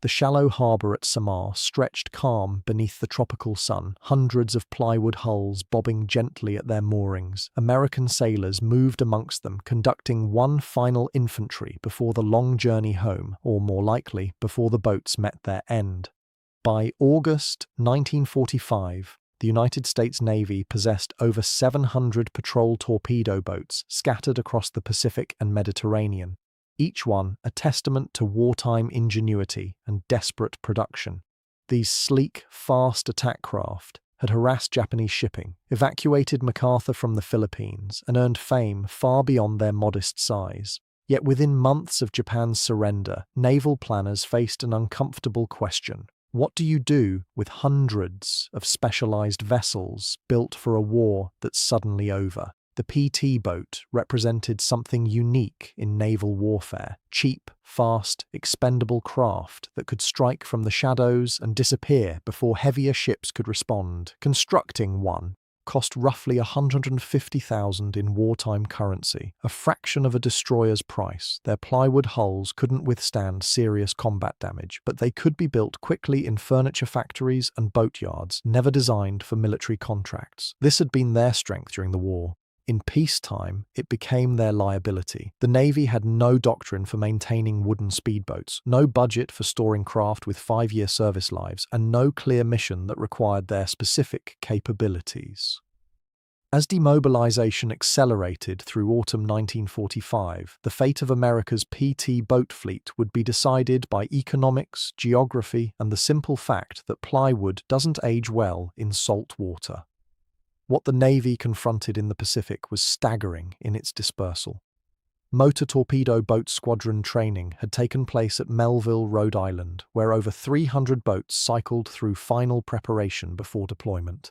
The shallow harbour at Samar stretched calm beneath the tropical sun, hundreds of plywood hulls bobbing gently at their moorings. American sailors moved amongst them, conducting one final infantry before the long journey home, or more likely, before the boats met their end. By August 1945, the United States Navy possessed over 700 patrol torpedo boats scattered across the Pacific and Mediterranean, each one a testament to wartime ingenuity and desperate production. These sleek, fast attack craft had harassed Japanese shipping, evacuated MacArthur from the Philippines, and earned fame far beyond their modest size. Yet within months of Japan's surrender, naval planners faced an uncomfortable question. What do you do with hundreds of specialized vessels built for a war that's suddenly over? The PT boat represented something unique in naval warfare: cheap, fast, expendable craft that could strike from the shadows and disappear before heavier ships could respond. Constructing one cost roughly $150,000 in wartime currency, a fraction of a destroyer's price. Their plywood hulls couldn't withstand serious combat damage, but they could be built quickly in furniture factories and boatyards, never designed for military contracts. This had been their strength during the war. In peacetime, it became their liability. The Navy had no doctrine for maintaining wooden speedboats, no budget for storing craft with 5-year service lives, and no clear mission that required their specific capabilities. As demobilization accelerated through autumn 1945, the fate of America's PT boat fleet would be decided by economics, geography, and the simple fact that plywood doesn't age well in salt water. What the Navy confronted in the Pacific was staggering in its dispersal. Motor torpedo boat squadron training had taken place at Melville, Rhode Island, where over 300 boats cycled through final preparation before deployment.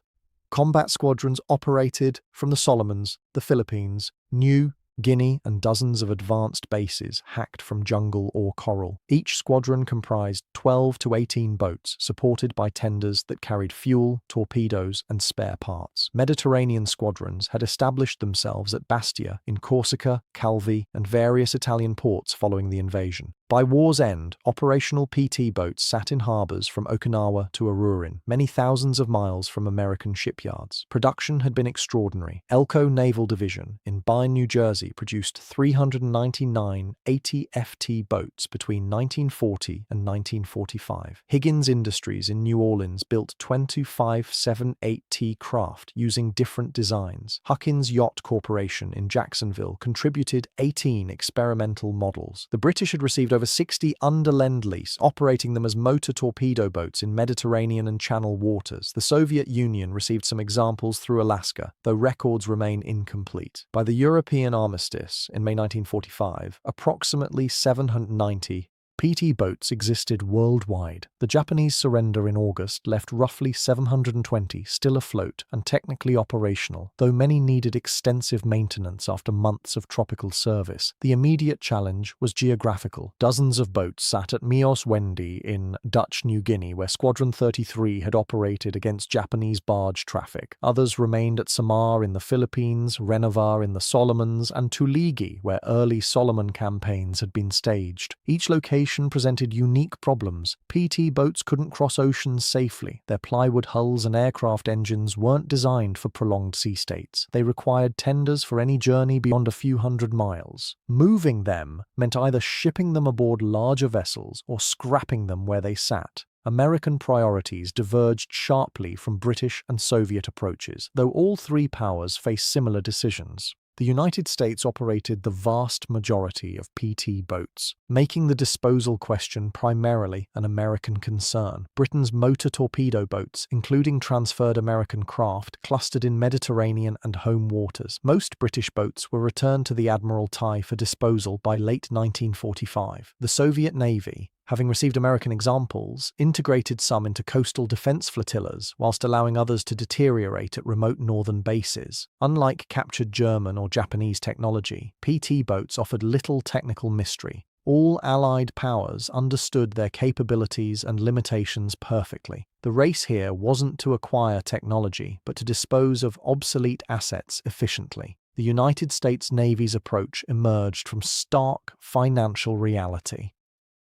Combat squadrons operated from the Solomons, the Philippines, New Guinea, and dozens of advanced bases hacked from jungle or coral. Each squadron comprised 12 to 18 boats, supported by tenders that carried fuel, torpedoes, and spare parts. Mediterranean squadrons had established themselves at Bastia, in Corsica, Calvi, and various Italian ports following the invasion. By war's end, operational PT boats sat in harbours from Okinawa to Arurin, many thousands of miles from American shipyards. Production had been extraordinary. Elko Naval Division in Bayonne, New Jersey, produced 399 80-FT boats between 1940 and 1945. Higgins Industries in New Orleans built 2578T craft using different designs. Huckins Yacht Corporation in Jacksonville contributed 18 experimental models. The British had received over 60 under Lend-Lease, operating them as motor torpedo boats in Mediterranean and Channel waters. The Soviet Union received some examples through Alaska, though records remain incomplete. By the European armistice in May 1945, approximately 790 PT boats existed worldwide. The Japanese surrender in August left roughly 720 still afloat and technically operational, though many needed extensive maintenance after months of tropical service. The immediate challenge was geographical. Dozens of boats sat at Mios Wendy in Dutch New Guinea, where Squadron 33 had operated against Japanese barge traffic. Others remained at Samar in the Philippines, Renovar in the Solomons, and Tuligi, where early Solomon campaigns had been staged. Each location presented unique problems. PT boats couldn't cross oceans safely. Their plywood hulls and aircraft engines weren't designed for prolonged sea states. They required tenders for any journey beyond a few hundred miles. Moving them meant either shipping them aboard larger vessels or scrapping them where they sat. American priorities diverged sharply from British and Soviet approaches, though all three powers faced similar decisions. The United States operated the vast majority of PT boats, making the disposal question primarily an American concern. Britain's motor torpedo boats, including transferred American craft, clustered in Mediterranean and home waters. Most British boats were returned to the Admiralty for disposal by late 1945. The Soviet Navy, having received American examples, integrated some into coastal defense flotillas, whilst allowing others to deteriorate at remote northern bases. Unlike captured German or Japanese technology, PT boats offered little technical mystery. All Allied powers understood their capabilities and limitations perfectly. The race here wasn't to acquire technology, but to dispose of obsolete assets efficiently. The United States Navy's approach emerged from stark financial reality.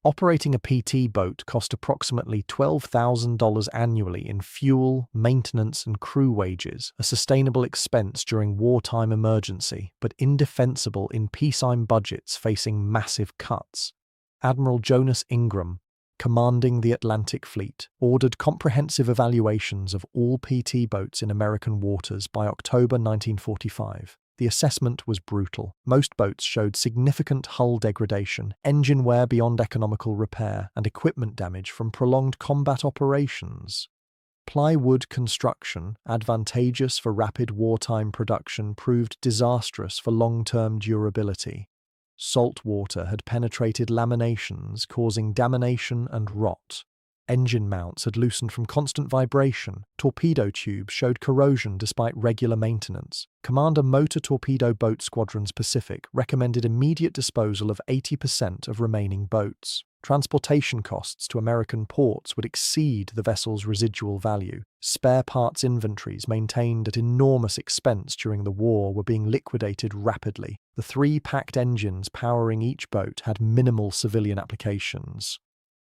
Operating a PT boat cost approximately $12,000 annually in fuel, maintenance, and crew wages, a sustainable expense during wartime emergency, but indefensible in peacetime budgets facing massive cuts. Admiral Jonas Ingram, commanding the Atlantic Fleet, ordered comprehensive evaluations of all PT boats in American waters by October 1945. The assessment was brutal. Most boats showed significant hull degradation, engine wear beyond economical repair, and equipment damage from prolonged combat operations. Plywood construction, advantageous for rapid wartime production, proved disastrous for long-term durability. Salt water had penetrated laminations, causing lamination and rot. Engine mounts had loosened from constant vibration. Torpedo tubes showed corrosion despite regular maintenance. Commander Motor Torpedo Boat Squadrons Pacific recommended immediate disposal of 80% of remaining boats. Transportation costs to American ports would exceed the vessel's residual value. Spare parts inventories maintained at enormous expense during the war were being liquidated rapidly. The 3 packed engines powering each boat had minimal civilian applications.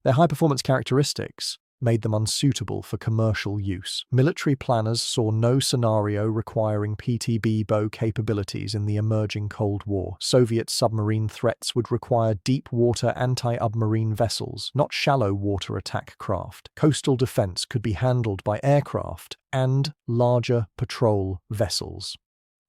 Their high-performance characteristics made them unsuitable for commercial use. Military planners saw no scenario requiring PTB bow capabilities in the emerging Cold War. Soviet submarine threats would require deep-water anti-submarine vessels, not shallow-water attack craft. Coastal defense could be handled by aircraft and larger patrol vessels.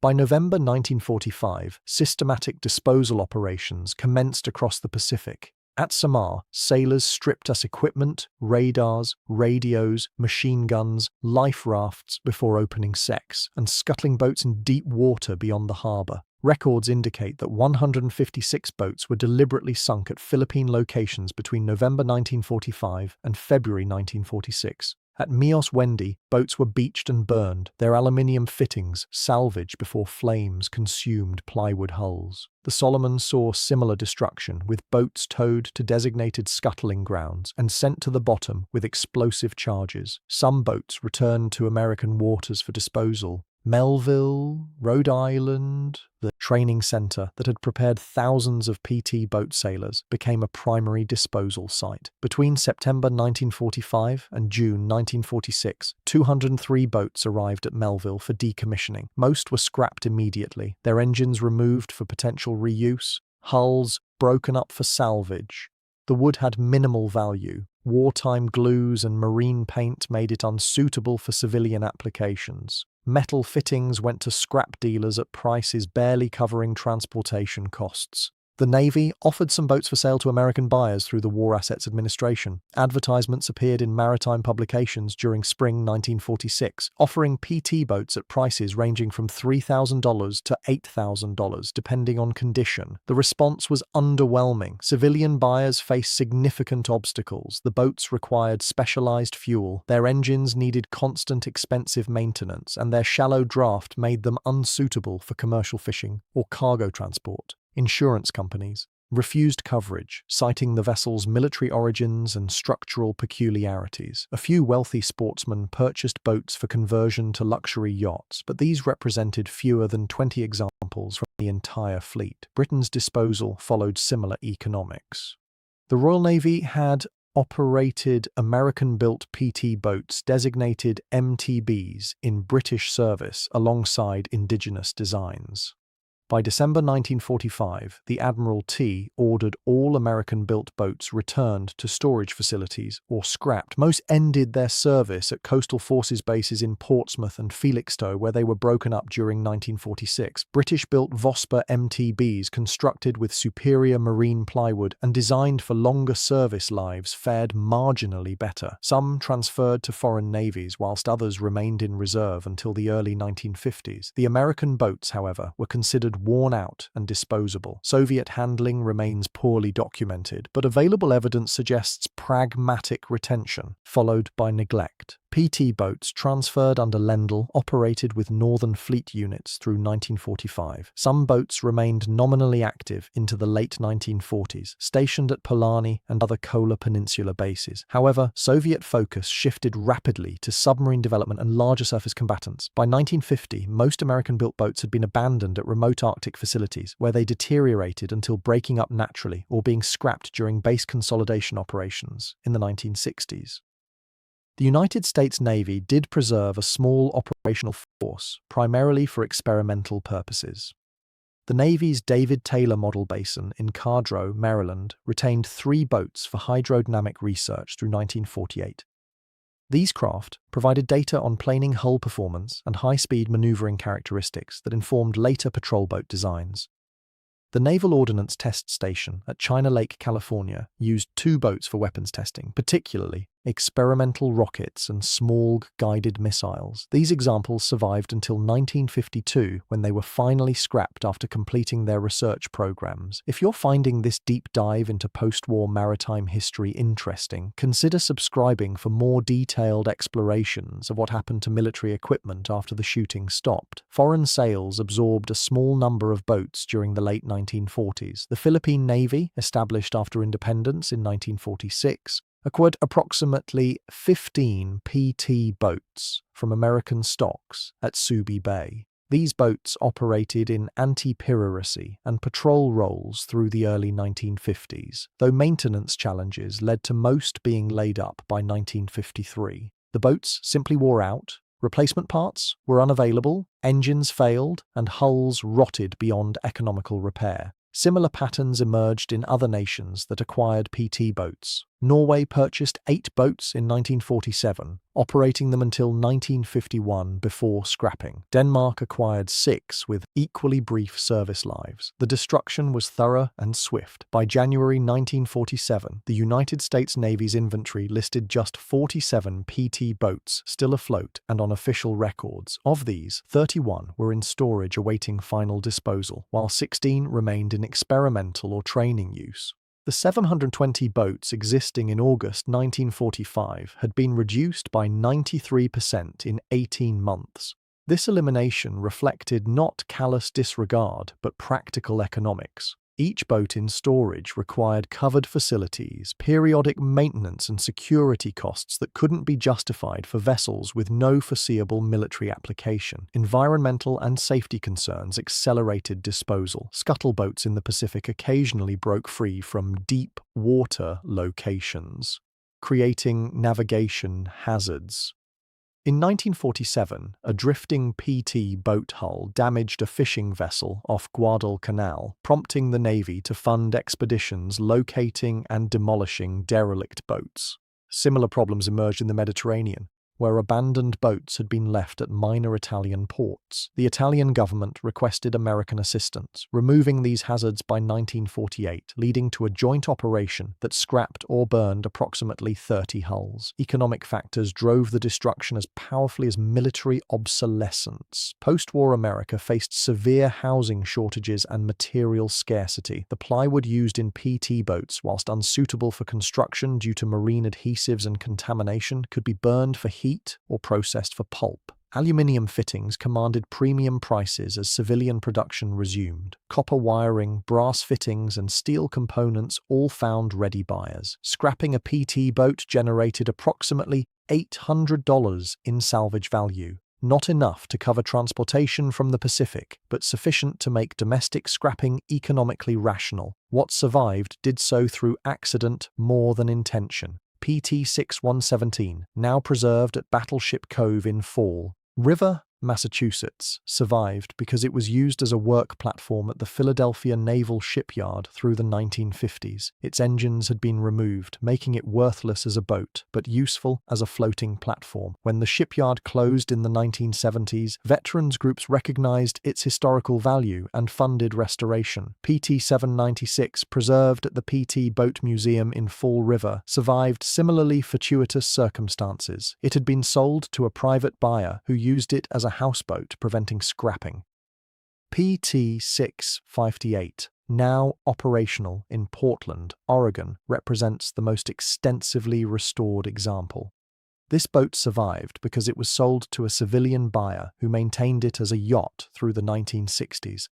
By November 1945, systematic disposal operations commenced across the Pacific. At Samar, sailors stripped us equipment, radars, radios, machine guns, life rafts before opening sects, and scuttling boats in deep water beyond the harbour. Records indicate that 156 boats were deliberately sunk at Philippine locations between November 1945 and February 1946. At Mios Wendy, boats were beached and burned, their aluminium fittings salvaged before flames consumed plywood hulls. The Solomon saw similar destruction, with boats towed to designated scuttling grounds and sent to the bottom with explosive charges. Some boats returned to American waters for disposal. Melville, Rhode Island, the training center that had prepared thousands of PT boat sailors, became a primary disposal site. Between September 1945 and June 1946, 203 boats arrived at Melville for decommissioning. Most were scrapped immediately, their engines removed for potential reuse, hulls broken up for salvage. The wood had minimal value. Wartime glues and marine paint made it unsuitable for civilian applications. Metal fittings went to scrap dealers at prices barely covering transportation costs. The Navy offered some boats for sale to American buyers through the War Assets Administration. Advertisements appeared in maritime publications during spring 1946, offering PT boats at prices ranging from $3,000 to $8,000, depending on condition. The response was underwhelming. Civilian buyers faced significant obstacles. The boats required specialized fuel, their engines needed constant expensive maintenance, and their shallow draft made them unsuitable for commercial fishing or cargo transport. Insurance companies refused coverage, citing the vessel's military origins and structural peculiarities. A few wealthy sportsmen purchased boats for conversion to luxury yachts, but these represented fewer than 20 examples from the entire fleet. Britain's disposal followed similar economics. The Royal Navy had operated American-built PT boats designated MTBs in British service alongside indigenous designs. By December 1945, the Admiralty ordered all American-built boats returned to storage facilities or scrapped. Most ended their service at coastal forces bases in Portsmouth and Felixstowe, where they were broken up during 1946. British-built Vosper MTBs, constructed with superior marine plywood and designed for longer service lives, fared marginally better. Some transferred to foreign navies, whilst others remained in reserve until the early 1950s. The American boats, however, were considered worn out and disposable. Soviet handling remains poorly documented, but available evidence suggests pragmatic retention, followed by neglect. PT boats transferred under Lendl operated with Northern Fleet units through 1945. Some boats remained nominally active into the late 1940s, stationed at Polani and other Kola Peninsula bases. However, Soviet focus shifted rapidly to submarine development and larger surface combatants. By 1950, most American-built boats had been abandoned at remote Arctic facilities, where they deteriorated until breaking up naturally or being scrapped during base consolidation operations in the 1960s. The United States Navy did preserve a small operational force, primarily for experimental purposes. The Navy's David Taylor Model Basin in Cardrow, Maryland, retained 3 boats for hydrodynamic research through 1948. These craft provided data on planing hull performance and high-speed maneuvering characteristics that informed later patrol boat designs. The Naval Ordnance Test Station at China Lake, California, used 2 boats for weapons testing, particularly experimental rockets and small guided missiles. These examples survived until 1952, when they were finally scrapped after completing their research programs. If you're finding this deep dive into post-war maritime history interesting, consider subscribing for more detailed explorations of what happened to military equipment after the shooting stopped. Foreign sales absorbed a small number of boats during the late 1940s. The Philippine Navy, established after independence in 1946, acquired approximately 15 PT boats from American stocks at Subi Bay. These boats operated in anti-piracy and patrol roles through the early 1950s, though maintenance challenges led to most being laid up by 1953. The boats simply wore out, replacement parts were unavailable, engines failed, and hulls rotted beyond economical repair. Similar patterns emerged in other nations that acquired PT boats. Norway purchased 8 boats in 1947, operating them until 1951 before scrapping. Denmark acquired 6 with equally brief service lives. The destruction was thorough and swift. By January 1947, the United States Navy's inventory listed just 47 PT boats still afloat and on official records. Of these, 31 were in storage awaiting final disposal, while 16 remained in experimental or training use. The 720 boats existing in August 1945 had been reduced by 93% in 18 months. This elimination reflected not callous disregard, but practical economics. Each boat in storage required covered facilities, periodic maintenance and security costs that couldn't be justified for vessels with no foreseeable military application. Environmental and safety concerns accelerated disposal. Scuttleboats in the Pacific occasionally broke free from deep water locations, creating navigation hazards. In 1947, a drifting PT boat hull damaged a fishing vessel off Guadalcanal, prompting the Navy to fund expeditions locating and demolishing derelict boats. Similar problems emerged in the Mediterranean, where abandoned boats had been left at minor Italian ports. The Italian government requested American assistance, removing these hazards by 1948, leading to a joint operation that scrapped or burned approximately 30 hulls. Economic factors drove the destruction as powerfully as military obsolescence. Post-war America faced severe housing shortages and material scarcity. The plywood used in PT boats, whilst unsuitable for construction due to marine adhesives and contamination, could be burned for heat or processed for pulp. Aluminium fittings commanded premium prices as civilian production resumed. Copper wiring, brass fittings, and steel components all found ready buyers. Scrapping a PT boat generated approximately $800 in salvage value. Not enough to cover transportation from the Pacific, but sufficient to make domestic scrapping economically rational. What survived did so through accident more than intention. PT-6117, now preserved at Battleship Cove in Fall River, Massachusetts, survived because it was used as a work platform at the Philadelphia Naval Shipyard through the 1950s. Its engines had been removed, making it worthless as a boat, but useful as a floating platform. When the shipyard closed in the 1970s, veterans groups recognized its historical value and funded restoration. PT-796, preserved at the PT Boat Museum in Fall River, survived similarly fortuitous circumstances. It had been sold to a private buyer who used it as a houseboat, preventing scrapping. PT-658, now operational in Portland, Oregon, represents the most extensively restored example. This boat survived because it was sold to a civilian buyer who maintained it as a yacht through the 1960s.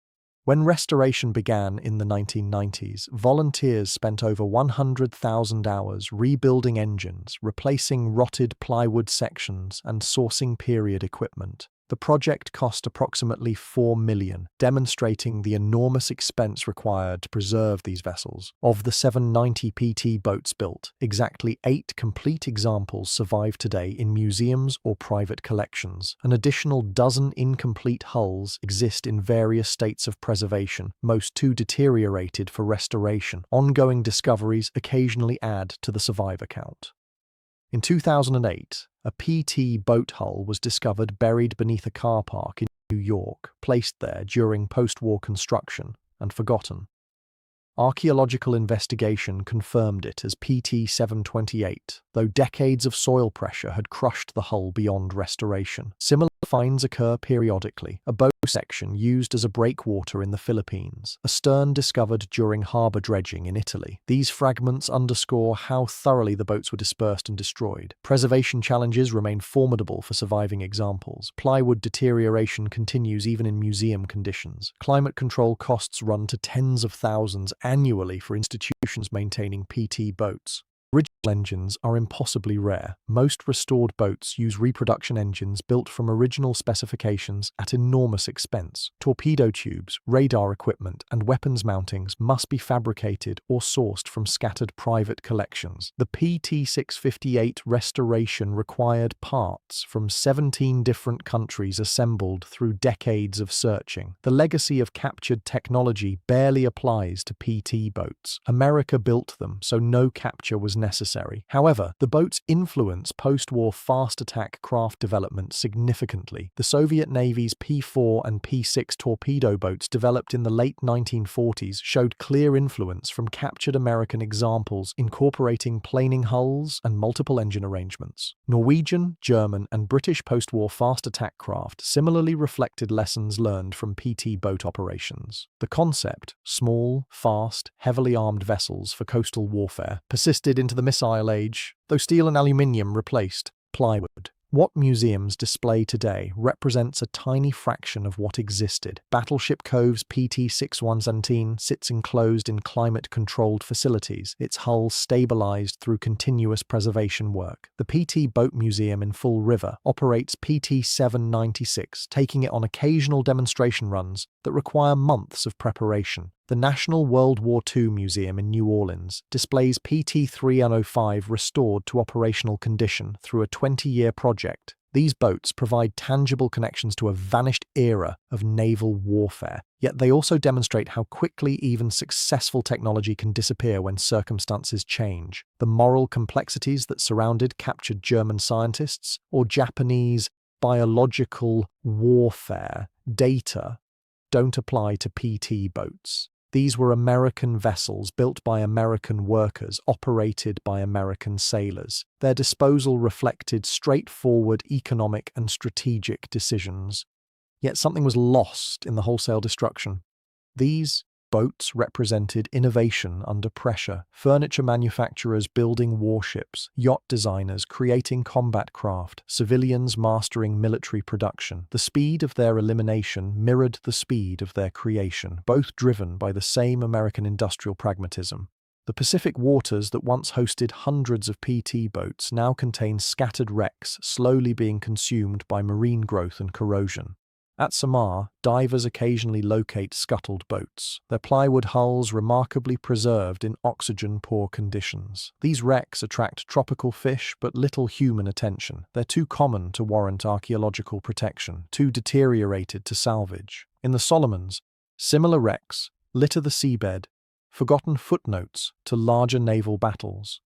When restoration began in the 1990s, volunteers spent over 100,000 hours rebuilding engines, replacing rotted plywood sections, and sourcing period equipment. The project cost approximately $4 million, demonstrating the enormous expense required to preserve these vessels. Of the 790 PT boats built, exactly 8 complete examples survive today in museums or private collections. An additional dozen incomplete hulls exist in various states of preservation, most too deteriorated for restoration. Ongoing discoveries occasionally add to the survivor count. In 2008, a PT boat hull was discovered buried beneath a car park in New York, placed there during post-war construction and forgotten. Archaeological investigation confirmed it as PT-728, though decades of soil pressure had crushed the hull beyond restoration. Similar finds occur periodically. A bow section used as a breakwater in the Philippines, a stern discovered during harbour dredging in Italy. These fragments underscore how thoroughly the boats were dispersed and destroyed. Preservation challenges remain formidable for surviving examples. Plywood deterioration continues even in museum conditions. Climate control costs run to tens of thousands annually for institutions maintaining PT boats. Original engines are impossibly rare. Most restored boats use reproduction engines built from original specifications at enormous expense. Torpedo tubes, radar equipment, and weapons mountings must be fabricated or sourced from scattered private collections. The PT-658 restoration required parts from 17 different countries assembled through decades of searching. The legacy of captured technology barely applies to PT boats. America built them, so no capture was necessary. However, the boat's influence post-war fast attack craft development significantly. The Soviet Navy's P-4 and P-6 torpedo boats developed in the late 1940s showed clear influence from captured American examples incorporating planing hulls and multiple engine arrangements. Norwegian, German, and British post-war fast attack craft similarly reflected lessons learned from PT boat operations. The concept, small, fast, heavily armed vessels for coastal warfare, persisted into the missile age, though steel and aluminium replaced plywood. What museums display today represents a tiny fraction of what existed. Battleship Cove's PT-617 sits enclosed in climate-controlled facilities, its hull stabilized through continuous preservation work. The PT Boat Museum in Fall River operates PT-796, taking it on occasional demonstration runs that require months of preparation. The National World War II Museum in New Orleans displays PT-305 restored to operational condition through a 20-year project. These boats provide tangible connections to a vanished era of naval warfare, yet they also demonstrate how quickly even successful technology can disappear when circumstances change. The moral complexities that surrounded captured German scientists or Japanese biological warfare data don't apply to PT boats. These were American vessels built by American workers, operated by American sailors. Their disposal reflected straightforward economic and strategic decisions. Yet something was lost in the wholesale destruction. These boats represented innovation under pressure, furniture manufacturers building warships, yacht designers creating combat craft, civilians mastering military production. The speed of their elimination mirrored the speed of their creation, both driven by the same American industrial pragmatism. The Pacific waters that once hosted hundreds of PT boats now contain scattered wrecks slowly being consumed by marine growth and corrosion. At Samar, divers occasionally locate scuttled boats, their plywood hulls remarkably preserved in oxygen-poor conditions. These wrecks attract tropical fish but little human attention. They're too common to warrant archaeological protection, too deteriorated to salvage. In the Solomons, similar wrecks litter the seabed, forgotten footnotes to larger naval battles.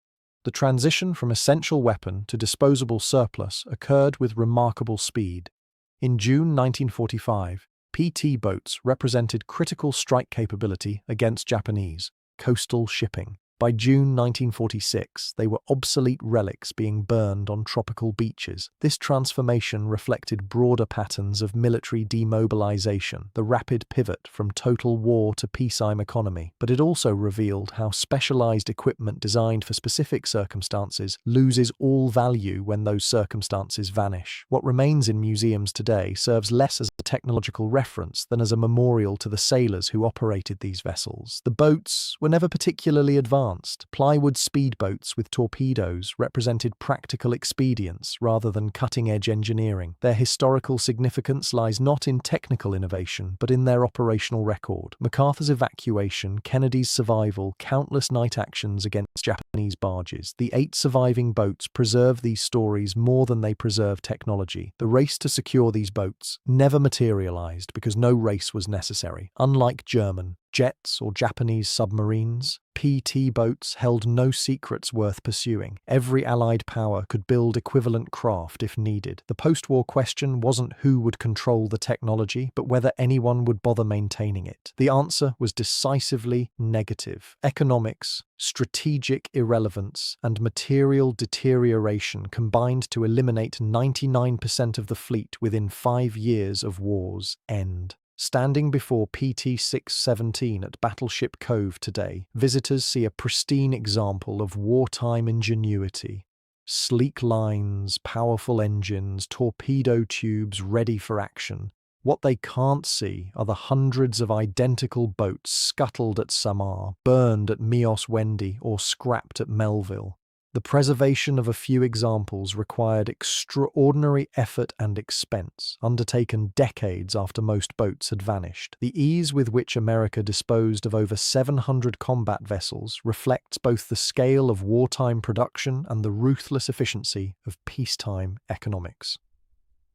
The transition from essential weapon to disposable surplus occurred with remarkable speed. In June 1945, PT boats represented critical strike capability against Japanese coastal shipping. By June 1946, they were obsolete relics being burned on tropical beaches. This transformation reflected broader patterns of military demobilization, the rapid pivot from total war to peacetime economy. But it also revealed how specialized equipment designed for specific circumstances loses all value when those circumstances vanish. What remains in museums today serves less as a technological reference than as a memorial to the sailors who operated these vessels. The boats were never particularly advanced. Plywood speedboats with torpedoes represented practical expedience rather than cutting-edge engineering. Their historical significance lies not in technical innovation, but in their operational record. MacArthur's evacuation, Kennedy's survival, countless night actions against Japanese barges. The 8 surviving boats preserve these stories more than they preserve technology. The race to secure these boats never materialized because no race was necessary. Unlike German jets or Japanese submarines, PT boats held no secrets worth pursuing. Every Allied power could build equivalent craft if needed. The post-war question wasn't who would control the technology, but whether anyone would bother maintaining it. The answer was decisively negative. Economics, strategic irrelevance, and material deterioration combined to eliminate 99% of the fleet within 5 years of war's end. Standing before PT-617 at Battleship Cove today, visitors see a pristine example of wartime ingenuity. Sleek lines, powerful engines, torpedo tubes ready for action. What they can't see are the hundreds of identical boats scuttled at Samar, burned at Mios Wendy, or scrapped at Melville. The preservation of a few examples required extraordinary effort and expense, undertaken decades after most boats had vanished. The ease with which America disposed of over 700 combat vessels reflects both the scale of wartime production and the ruthless efficiency of peacetime economics.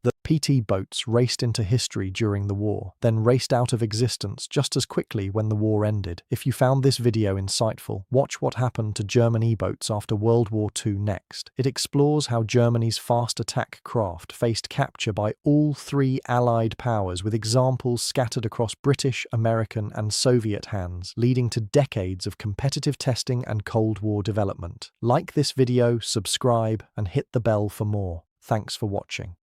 The PT boats raced into history during the war, then raced out of existence just as quickly when the war ended. If you found this video insightful, watch what happened to German E-boats after World War II next. It explores how Germany's fast attack craft faced capture by all 3 Allied powers, with examples scattered across British, American, and Soviet hands, leading to decades of competitive testing and Cold War development. Like this video, subscribe, and hit the bell for more. Thanks for watching.